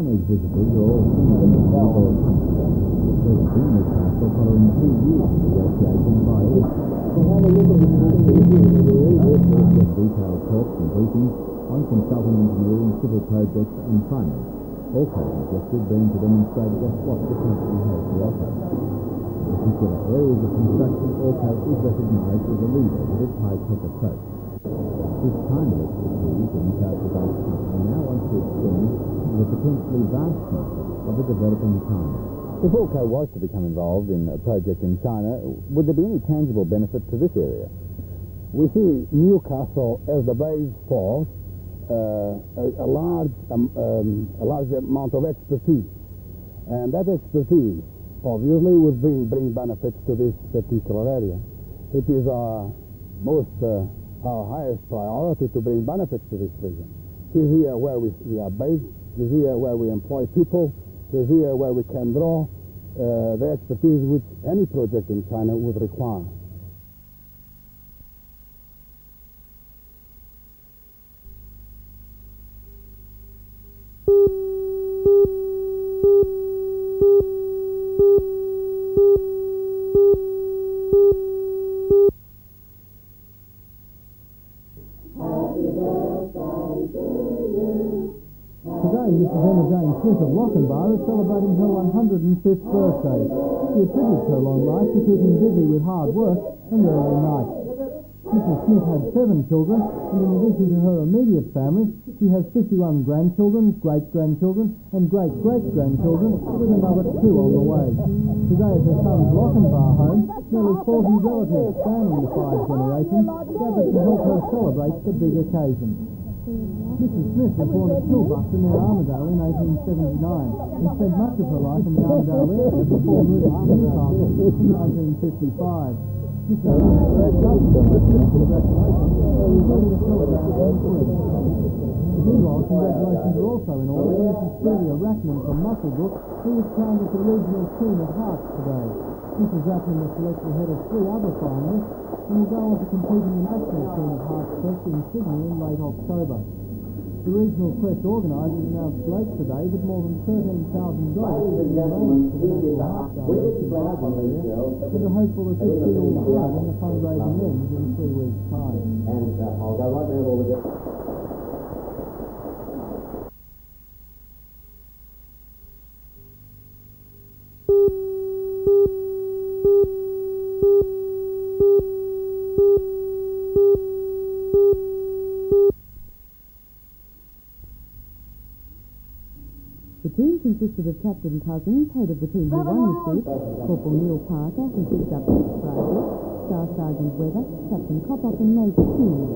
Chinese visitors are all keen to the first being the castle following 2 years of negotiation by all. Detailed talks and briefings on consulting engineering, civil projects and finance. Also suggested being to demonstrate just what the country has to offer. In particular areas of construction, AUKUS is recognised as a leader with its high-tech approach. This kind of expertise the Newcastle-based company now wants to extend to the potentially vast market of the developing China. If AUKUS was to become involved in a project in China, would there be any tangible benefit to this area? We see Newcastle as the base for a large amount of expertise, and that expertise obviously would bring benefits to this particular area. It is our highest priority to bring benefits to this region. It is here where we are based, it is here where we employ people, it is here where we can draw the expertise which any project in China would require. Today, Mrs. Emma Jane Smith of Lochinvar is celebrating her 105th birthday. She attributes her long life to keeping busy with hard work and early nights. Mrs. Smith had 7 children, and in addition to her immediate family, she has 51 grandchildren, great-grandchildren, and great-great-grandchildren, with another 2 on the way. Today at her son's Lochinvar home, nearly 40 relatives spanning the 5 generations gathered to help her celebrate the big occasion. Mrs. Smith was born at Kilbuster near Armidale in 1879 and spent much of her life in the Armidale area before moving to Newcastle in 1955. Mrs. Smith had dozens of listeners' congratulations, including a telegram from the Queen. Meanwhile, congratulations are also in order for Mrs. Celia Rackman from Musselbrook, who was crowned as the regional Queen of Hearts today. Mrs. Rackman was selected ahead of 3 other finalists and will go on to compete in the National Queen of Hearts Quest in Sydney in late October. The regional quest organisers announced Strait today that more than $13,000 has been raised for the National Heart Garden survival area, and are hopeful that this deal will grow when the fundraising ends in 3 weeks' time. And I'll go right now all the The team consisted of Captain Cousins, head of the team who won the suit, Corporal Neil Parker, who picked up 6 prizes, Staff Sergeant Weather, Captain Coppock and Major Keane.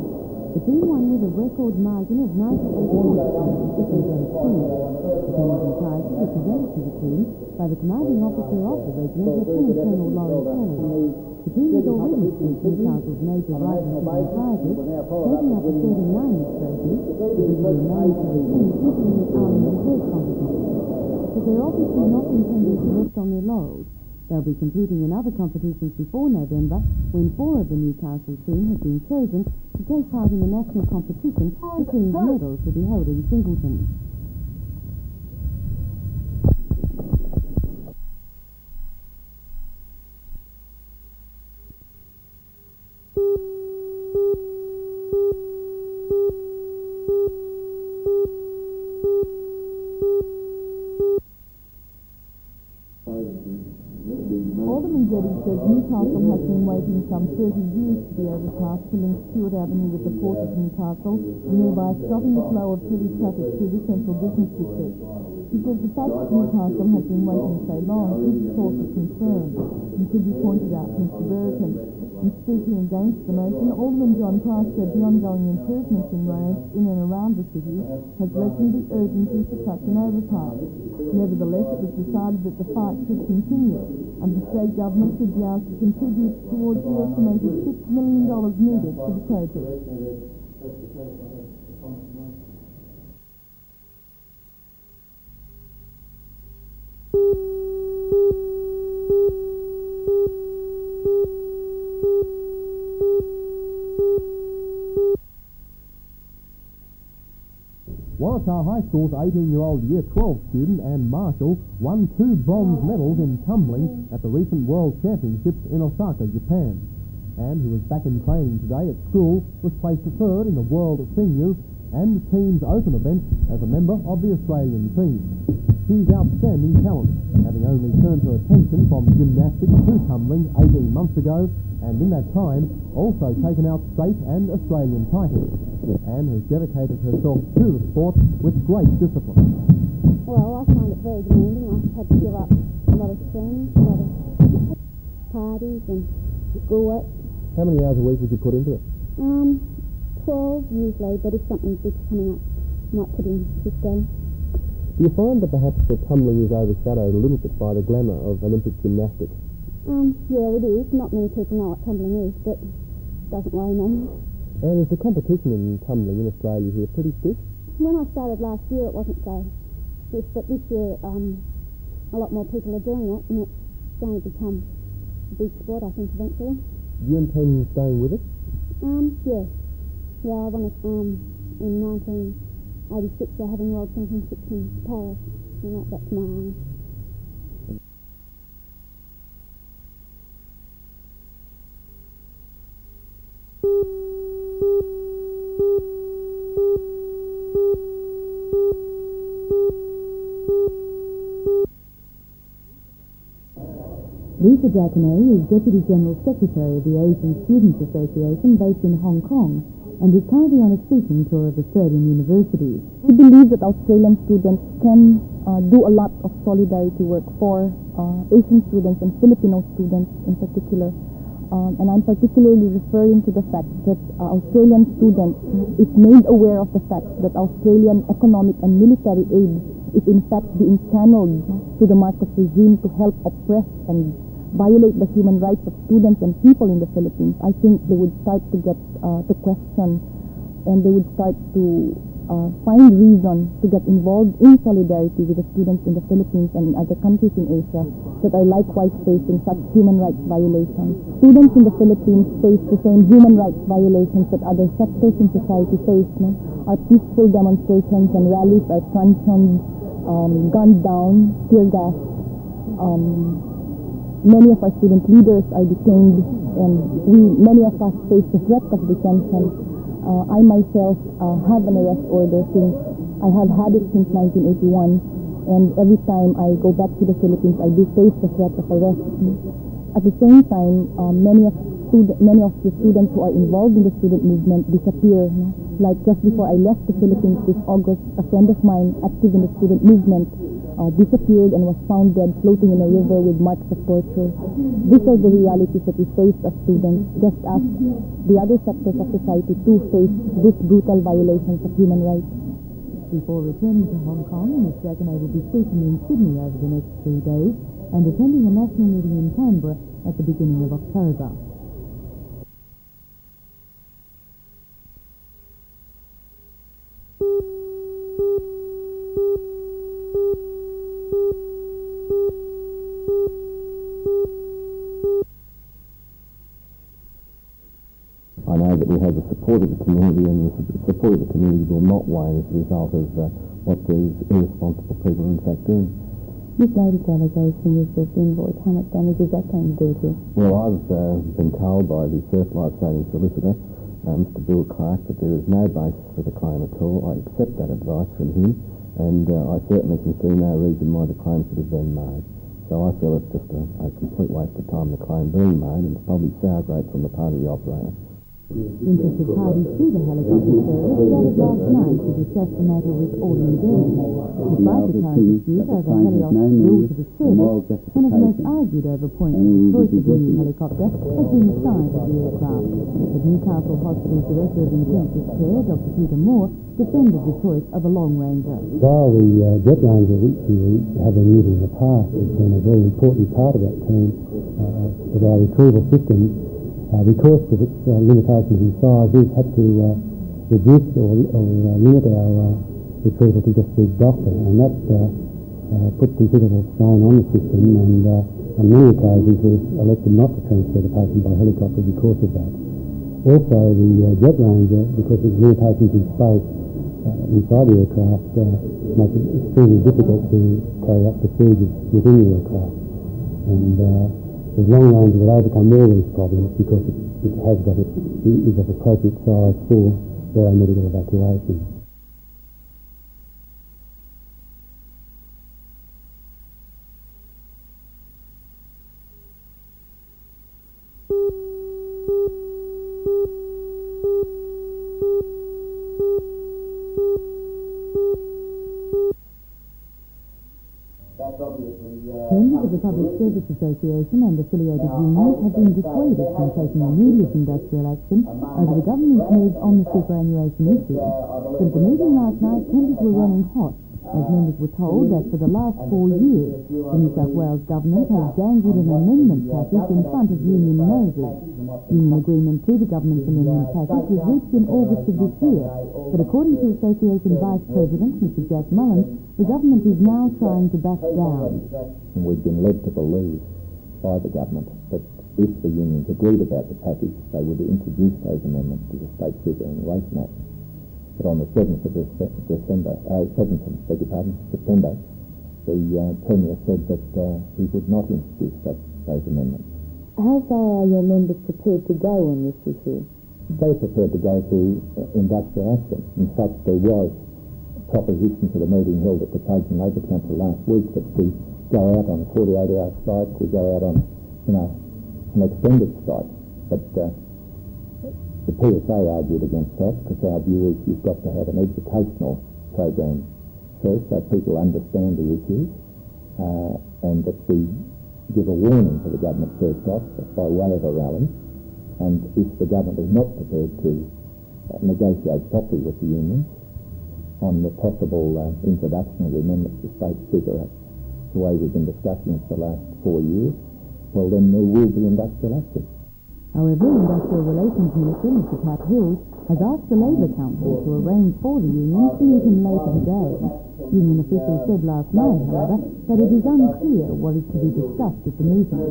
The team won with a record margin of 98 points against the team. The team's prizes were presented to the team by the commanding officer of the regiment, Lieutenant Colonel Laurie Kelly. The team has already received Newcastle's major rifle shooting prizes, taking up to 39 this trophy, to bring the remaining 13 into the Army Reserve competition. But they're obviously not intending to rest on their laurels. They'll be competing in other competitions before November, when 4 of the Newcastle team have been chosen to take part in the national competition for Queen's Medals to be held in Singleton. Alderman Geddy says Newcastle has been waiting some 30 years to be able to pass to link Stewart Avenue with the port of Newcastle and thereby stopping the flow of heavy traffic through the central business district. He says the fact that Newcastle has been waiting so long is a source of concern and should be pointed out to Mr. Brereton. In speaking against the motion, Alderman John Price said the ongoing improvements in roads in and around the city has lessened the urgency for such an overpass. Nevertheless, it was decided that the fight should continue, and the state government should be asked to contribute towards the estimated $6 million needed for the project. Waratah High School's 18-year-old Year 12 student Anne Marshall won 2 bronze medals in tumbling at the recent World Championships in Osaka, Japan. Anne, who was back in training today at school, was placed third in the World Seniors and the team's open event as a member of the Australian team. She's outstanding talent, having only turned her attention from gymnastics to tumbling 18 months ago, and in that time also taken out state and Australian titles. Anne has dedicated herself to the sport with great discipline. Well, I find it very demanding. I've had to give up a lot of friends, a lot of parties and schoolwork. How many hours a week would you put into it? 12 usually, but if something big's coming up, I might put in 15. Do you find that perhaps the tumbling is overshadowed a little bit by the glamour of Olympic gymnastics? Yeah, it is. Not many people know what tumbling is, but it doesn't worry me. And is the competition in tumbling in Australia here pretty stiff? When I started last year, it wasn't so stiff, but this year a lot more people are doing it, and it's going to become a big sport, I think, eventually. Do you intend staying with it? Yeah. Yeah, I want to, in 1986, they're having World Championships in Paris, and that's my aim. Lisa Jacquenet is Deputy General Secretary of the Asian Students Association based in Hong Kong and is currently on a speaking tour of Australian universities. We believe that Australian students can do a lot of solidarity work for Asian students and Filipino students in particular. And I'm particularly referring to the fact that Australian students is made aware of the fact that Australian economic and military aid is in fact being channeled to the Marcos regime to help oppress and violate the human rights of students and people in the Philippines. I think they would start to get to question, and they would start to find reason to get involved in solidarity with the students in the Philippines and in other countries in Asia that are likewise facing such human rights violations. Students in the Philippines face the same human rights violations that other sectors in society face. No? Our peaceful demonstrations and rallies are truncheoned, gunned down, tear gassed. Many of our student leaders are detained, and many of us face the threat of detention. I myself have an arrest order since I have had it since 1981, and every time I go back to the Philippines, I do face the threat of arrest. At the same time, many of the students who are involved in the student movement disappear. No? Like just before I left the Philippines this August, a friend of mine active in the student movement disappeared and was found dead floating in a river with marks of torture. These are the realities that we face as students, just as the other sectors of society too face these brutal violations of human rights. Before returning to Hong Kong, Ms. Jacquenet will be speaking in Sydney over the next 3 days and attending a national meeting in Canberra at the beginning of October. I know that we have the support of the community, and the support of the community will not wane as a result of what these irresponsible people are in fact doing. This latest allegation with the invoice, how much damage is that going to do to? Well, I've been told by the Surf Life Saving Solicitor, Mr. Bill Clark, that there is no basis for the claim at all. I accept that advice from him, and I certainly can see no reason why the claim should have been made. So I feel it's just a complete waste of time, the claim being made, and it's probably sour grapes on the part of the operator. Interested parties to the helicopter service gathered last night to discuss the matter with Alden Burns. Despite the current dispute over Heliop's rule to the service, one of the most argued over points of the choice of the new helicopter has been the size of the aircraft. The Newcastle Hospital's Director of Intensive Care, Dr. Peter Moore, defended the choice of a Long Ranger. While the Jet Ranger, which we have been using in the past, has been a very important part of that team of our retrieval systems, because of its limitations in size, we've had to reduce or limit our retrieval to just the doctor, and that put considerable strain on the system, and on many occasions we've elected not to transfer the patient by helicopter because of that. Also, the Jet Ranger, because of limitations in space, inside the aircraft make it extremely difficult to carry out procedures within the aircraft. And the long range will overcome all these problems because it is of appropriate size for aeromedical evacuation. Members of the Public Service Association and affiliated unions have been dissuaded from taking immediate industrial action over the government's move on the superannuation issue. But at the meeting last night, tempers were running hot, as members were told that for the last 4 years, the New South Wales government has dangled an amendment package in front of union noses. Union agreement to the government's amendment package was reached in August of this year, but according to Association Vice President Mr Jack Mullins, the government is now trying to back down. And we've been led to believe by the government that if the unions agreed about the package, they would introduce those amendments to the State Superannuation Act. But on the 7th of September, the Premier said that he would not introduce those amendments. How far are your members prepared to go on this issue? They're prepared to go to industrial action. In fact, there was a proposition to the meeting held at the Cajun Labour Council last week that we go out on a 48-hour strike, we go out on an extended strike. But the PSA argued against that because our view is you've got to have an educational program first so people understand the issues and that we give a warning to the government first off by way of a rally, and if the government is not prepared to negotiate properly with the unions on the possible introduction of the amendments to State Super Act, the way we've been discussing it for the last 4 years, well then there will be industrial action. However, Industrial Relations Minister Mr Pat Hills has asked the Labour Council to arrange for the unions to meet him later today. Union officials said last night, however, that it is unclear what is to be discussed at the meeting.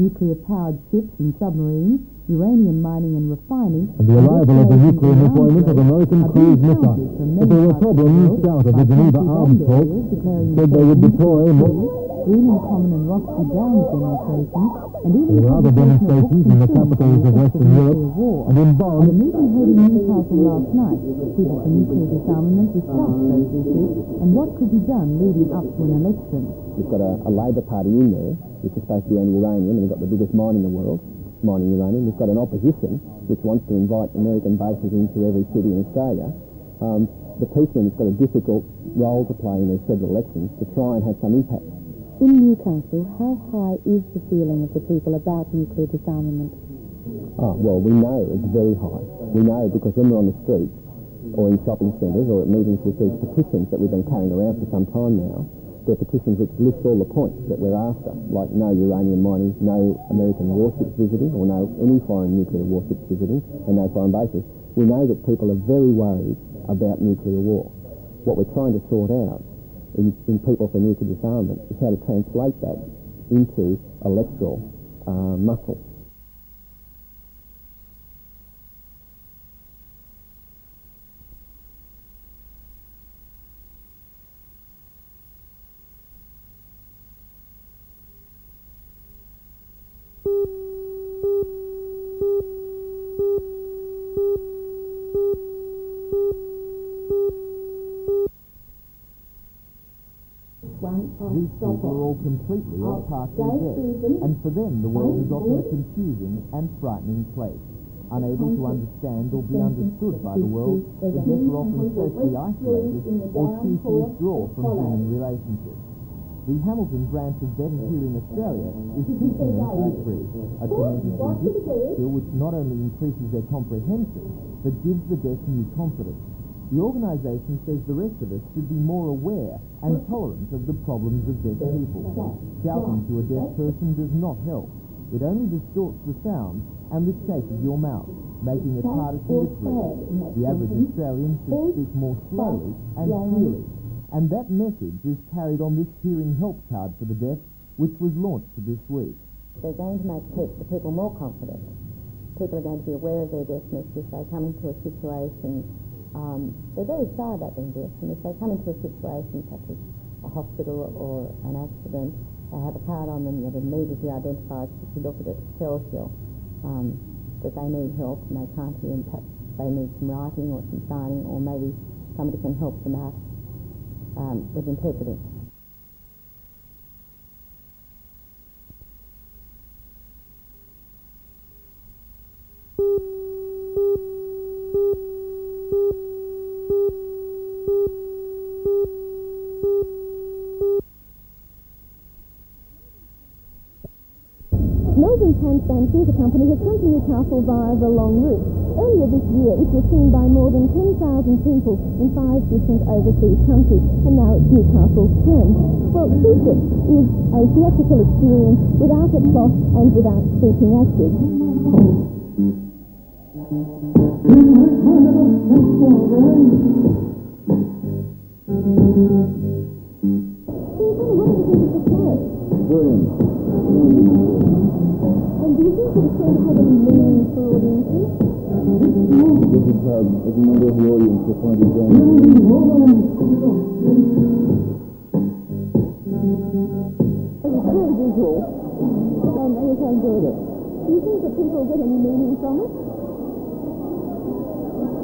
Nuclear-powered ships and submarines, uranium mining and refining, and the arrival of the nuclear deployment of American cruise missiles. But there were problems south of the Geneva Arms Talks said they would deploy more. Green and Common and Roxby Downs demonstrations, and even There were other demonstrations in the capitals of Western Europe and in Bonn. At a meeting held in Newcastle last night, people for nuclear disarmament discussed those issues and what could be done leading up to an election. We've got a Labor Party in there, which is supposed to be anti-uranium, and we've got the biggest mine in the world, mining uranium. We've got an opposition, which wants to invite American bases into every city in Australia. The Peace Minister's got a difficult role to play in these federal elections to try and have some impact. In Newcastle, how high is the feeling of the people about nuclear disarmament? Well, we know it's very high. We know because when we're on the streets or in shopping centres or at meetings with these petitions that we've been carrying around for some time now, they're petitions which list all the points that we're after, like no uranium mining, no American warships visiting, or no any foreign nuclear warships visiting, and no foreign bases. We know that people are very worried about nuclear war. What we're trying to sort out in people for nuclear disarmament is how to translate that into electoral muscle. These people are all completely or partially deaf, and for them the world is often a confusing and frightening place. Unable to understand or be understood by the world, the deaf are often socially isolated or choose to withdraw from human relationships. the Hamilton branch of Better Hearing Australia is teaching them poetry, a tremendously difficult skill which not only increases their comprehension, but gives the deaf new confidence. The organisation says the rest of us should be more aware and tolerant of the problems of deaf people. Shouting to a deaf person does not help. It only distorts the sound and the shape of your mouth, making it harder to lip read. The average Australian should speak more slowly and clearly. And that message is carried on this hearing help card for the deaf, which was launched this week. They're going to make the people more confident. People are going to be aware of their deafness if they come into a situation. They're very shy about being deaf, and if they come into a situation such as a hospital or an accident, they have a card on them that immediately identifies, if you look at it, tells you that they need help and they can't hear, and perhaps they need some writing or some signing, or maybe somebody can help them out with interpreting. Melbourne's Handstand Theatre Company has come to Newcastle via the Long Route. Earlier this year, it was seen by more than 10,000 people in 5 different overseas countries, and now it's Newcastle's turn. Well, Secret is a theatrical experience without a plot and without speaking actors. Brilliant. And do you think that it's going to have any meaning for audiences? This is a member of the audience will find it very It was very visual, and they also enjoyed it. Do you think that people get any meaning from it?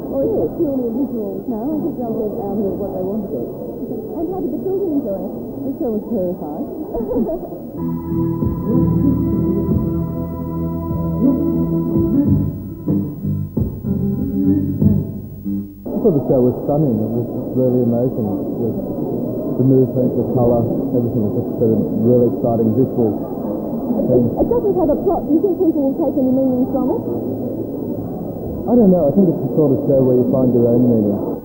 Or is it purely a visual? No, I think they'll get out of it what they want to get. And how did the children enjoy it? The show was terrified. I thought the show was stunning. It was really amazing. The movement, the colour, everything was just a really exciting visual thing. It doesn't have a plot. Do you think people will take any meaning from it? I don't know. I think it's the sort of show where you find your own meaning.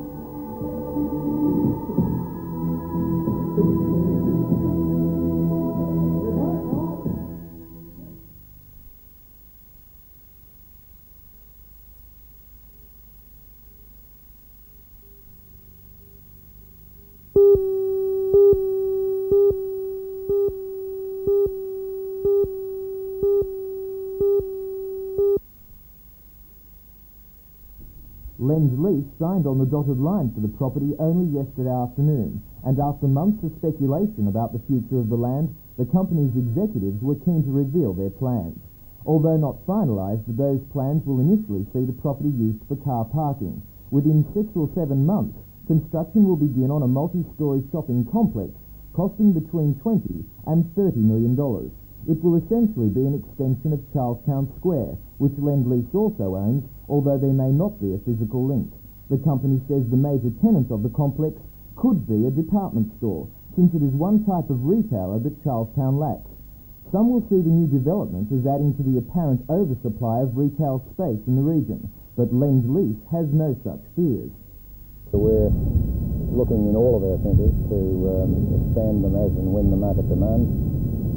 Lend-Lease signed on the dotted line for the property only yesterday afternoon, and after months of speculation about the future of the land, the company's executives were keen to reveal their plans. Although not finalised, those plans will initially see the property used for car parking. Within 6 or 7 months, construction will begin on a multi-storey shopping complex costing between $20 and $30 million. It will essentially be an extension of Charlestown Square, which Lend-Lease also owns, although there may not be a physical link. The company says the major tenant of the complex could be a department store, since it is one type of retailer that Charlestown lacks. Some will see the new development as adding to the apparent oversupply of retail space in the region, but Lend-Lease has no such fears. We're looking in all of our centres to expand them as and when the market demands,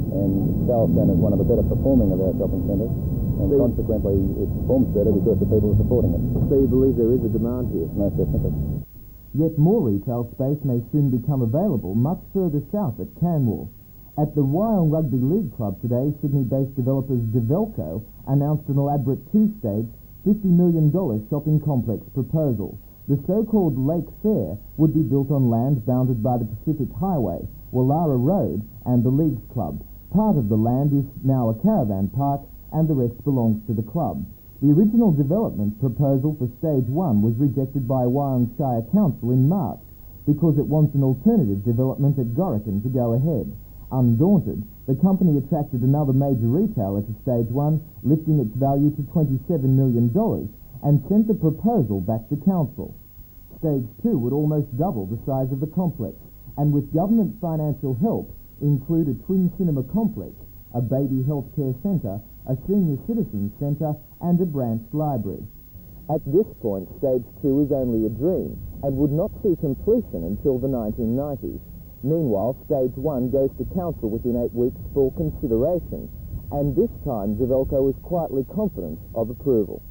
and Charlestown is one of the better performing of our shopping centres, and consequently it performs better because the people are supporting it. So you believe there is a demand here? Most definitely. Yet more retail space may soon become available much further south at Canmore. At the Wyong Rugby League Club today, Sydney-based developers Develco announced an elaborate 2-stage, $50 million shopping complex proposal. The so-called Lake Fair would be built on land bounded by the Pacific Highway, Wallara Road and the Leagues Club. Part of the land is now a caravan park and the rest belongs to the club. The original development proposal for Stage 1 was rejected by Wyong Shire Council in March because it wants an alternative development at Gorican to go ahead. Undaunted, the company attracted another major retailer to Stage 1, lifting its value to $27 million, and sent the proposal back to Council. Stage 2 would almost double the size of the complex, and with government financial help, include a twin cinema complex, a baby healthcare centre, a senior citizens centre and a branch library. At this point, Stage 2 is only a dream and would not see completion until the 1990s. Meanwhile, Stage 1 goes to Council within 8 weeks for consideration, and this time Javelco is quietly confident of approval.